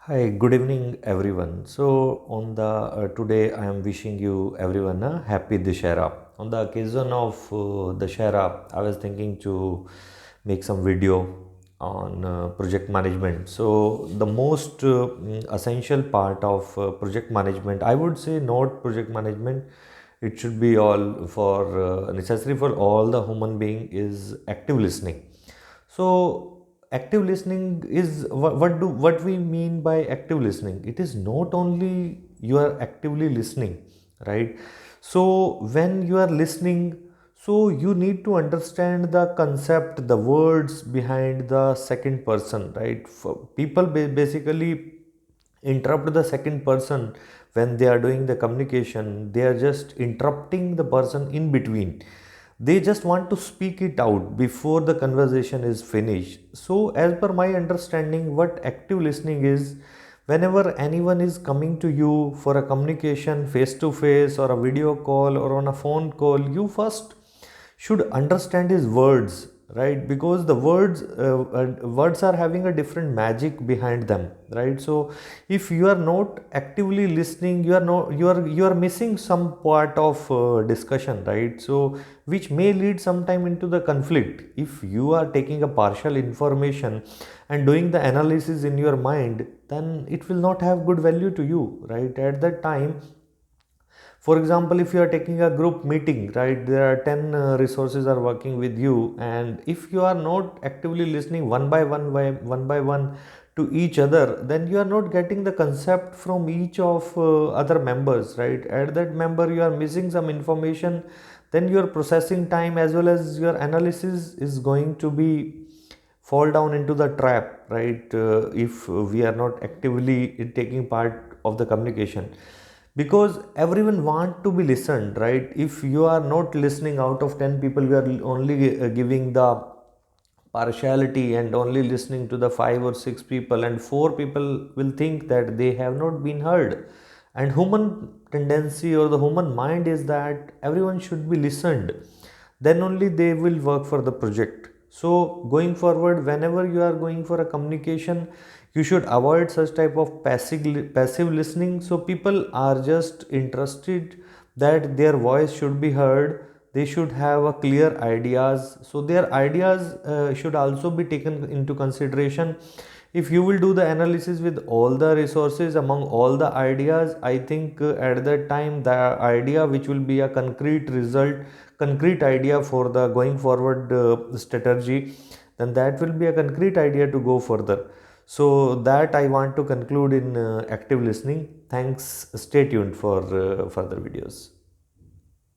Hi, good evening, everyone. So, on the today, I am wishing you everyone a happy Dashera. On the occasion of Dashera, I was thinking to make some video on project management. So, the most essential part of project management, I would say, not project management. It should be all for necessary for all the human being is active listening. So active listening is what we mean by active listening. It is not only you are actively listening, right? So when you are listening, so you need to understand the concept, the words behind the second person, right? People basically interrupt the second person when they are doing the communication. They are just interrupting the person in between. They just want to speak it out before the conversation is finished. So as per my understanding, what active listening is, whenever anyone is coming to you for a communication face to face or a video call or on a phone call, you first should understand his words, right? Because the words are having a different magic behind them, right? So if you are not actively listening, you are missing some part of discussion, right? So which may lead sometime into the conflict. If you are taking a partial information and doing the analysis in your mind, then it will not have good value to you, right? At that time, for example, if you are taking a group meeting, right, there are 10 resources are working with you, and if you are not actively listening one by one to each other, then you are not getting the concept from each of other members, right? At that member you are missing some information, then your processing time as well as your analysis is going to be fall down into the trap, right? If we are not actively taking part of the communication, because everyone want to be listened, right? If you are not listening, out of 10 people you are only giving the partiality and only listening to the 5 or 6 people, and 4 people will think that they have not been heard. And human tendency or the human mind is that everyone should be listened, then only they will work for the project. So going forward, whenever you are going for a communication, you should avoid such type of passive listening. So people are just interested that their voice should be heard, they should have a clear ideas, so their ideas should also be taken into consideration. If you will do the analysis with all the resources among all the ideas, I think at that time the idea which will be a concrete result, concrete idea for the going forward strategy, then that will be a concrete idea to go further. So that I want to conclude in active listening. Thanks, stay tuned for further videos.